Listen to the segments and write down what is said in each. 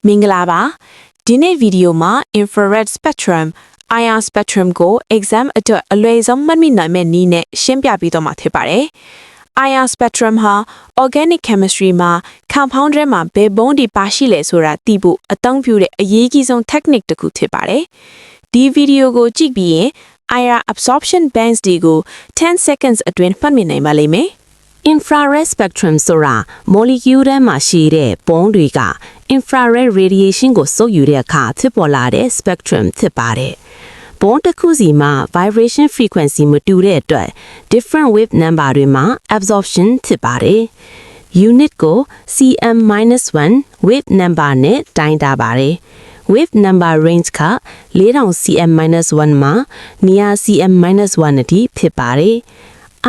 မင်္ဂလာပါဒီနေ့ဗီဒီယိုမှာ infrared spectrum IR spectrum ကို exam အတွက်အလွယ်ဆုံးမှတ်မိနိုင်မယ့်နည်းနဲ့ရှင်းပြပေးတော့မှာဖြစ်ပါတယ် IR spectrum ဟာ organic chemistry မှာ compound ထဲမှာဘယ်ဘုံတွေပါရှိလဲဆိုတာသိဖို့အသုံးပြုတဲ့အရေးကြီးဆုံး technique တစ်ခုဖြစ်ပါတယ်ဒီဗီဒီယိုကိုကြည့်ပြီးရင် IR absorption bands တွေကို10 seconds အတွင်းမှတ်မိနိုင်ပါလိမ့်မယ် infrared spectrum ဆိုတာ molecule ထဲမှာရှိတဲ့ပုံးတွေက infrared radiation ကိုစုပ်ယူတဲ့အခါဖြစ်ပေါ်လာတဲ့ spectrum ဖြစ်ပါတယ်။ပုံးတစ်ခုစီမှာ vibration frequency မတူတဲ့အတွက် different wave number တွေမှာ absorption ဖြစ်ပါတယ်။ unit ကို cm-1 wave number နဲ့တိုင်းတာပါတယ်။ wave number range က 4000 cm-1 မှာ near cm-1 အထိဖြစ်ပါတယ်။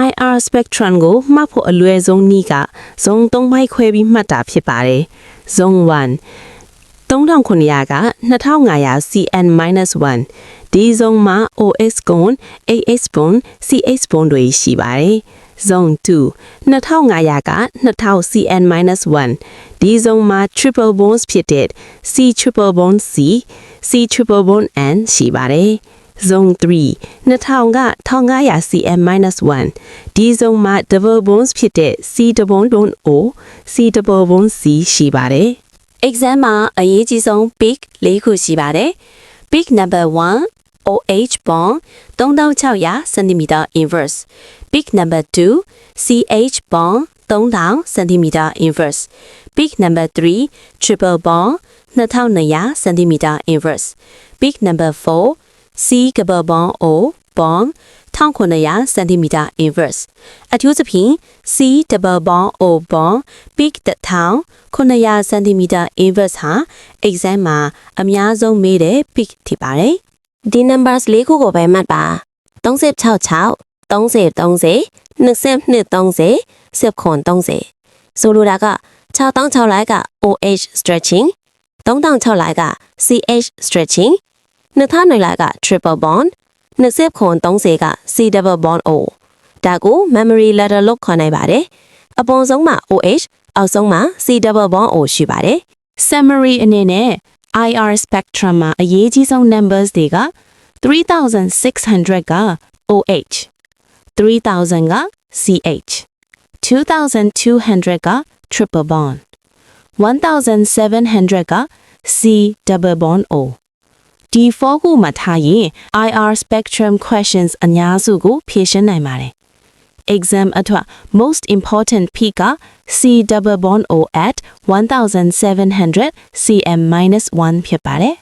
IR spectrum ကိုမှတ်ဖို့အလွယ်ဆုံးနည်းက zone 3ပိုင်းခွဲပြီးမှတ်တာဖြစ်ပါတယ်။ zone 1 3900က 2500 cm-1 ဒီ zone မှာ OX ဘုံ AX ဘုံ CH ဘုံတွေရှိပါတယ်။ zone 2 2500က 2000 cm-1 ဒီ zone မှာ triple bonds ဖြစ်တဲ့ C triple bond C C triple bond N ရှိပါတယ်။ zone 3 2000က 1500 cm-1 ဒီ zone မှာ double bonds ဖြစ်တဲ့ C double bond O C double bond C ရှိပါတယ် exam မှာအရေးကြီးဆုံး peak ၄ခုရှိပါတယ် peak number 1 OH bond 3600 cm inverse peak number 2 CH bond 3000 cm inverse peak number 3 triple bond 2200 cm inverse peak number 4 C double bond O bond 1900 cm inverse အထူးသဖြင့် C double bond O bond peak 1900 cm inverse ဟာ exam မှာအများဆုံးမေးတဲ့ peak ဖြစ်ပါတယ်ဒီ numbers ၄ခုကိုပဲမှတ်ပါ366 30 30 22 30 1030ဆိုလိုတာက6000လိုက်က OH stretching 3000လိုက်က CH stretching 2000လိုက်က triple bond 2030က C double bond O ဒါကို memory letter လို့ခေါ်နိုင်ပါတယ်အပေါ်ဆုံးမှာ OH အောက်ဆုံးမှာ C double bond O ရှိပါတယ် summary အနေနဲ့ IR spectrum မှာအရေးကြီးဆုံး numbers တွေက3600က OH 3000က CH 2200က triple bond 1700က C double bond O ဒီ4ခုမှာထားရင် IR spectrum questions အများစုကိုဖြေရှင်းနိုင်ပါတယ် exam အတွက် most important peak က C double bond O at 1700 cm-1 ဖြစ်ပါတယ်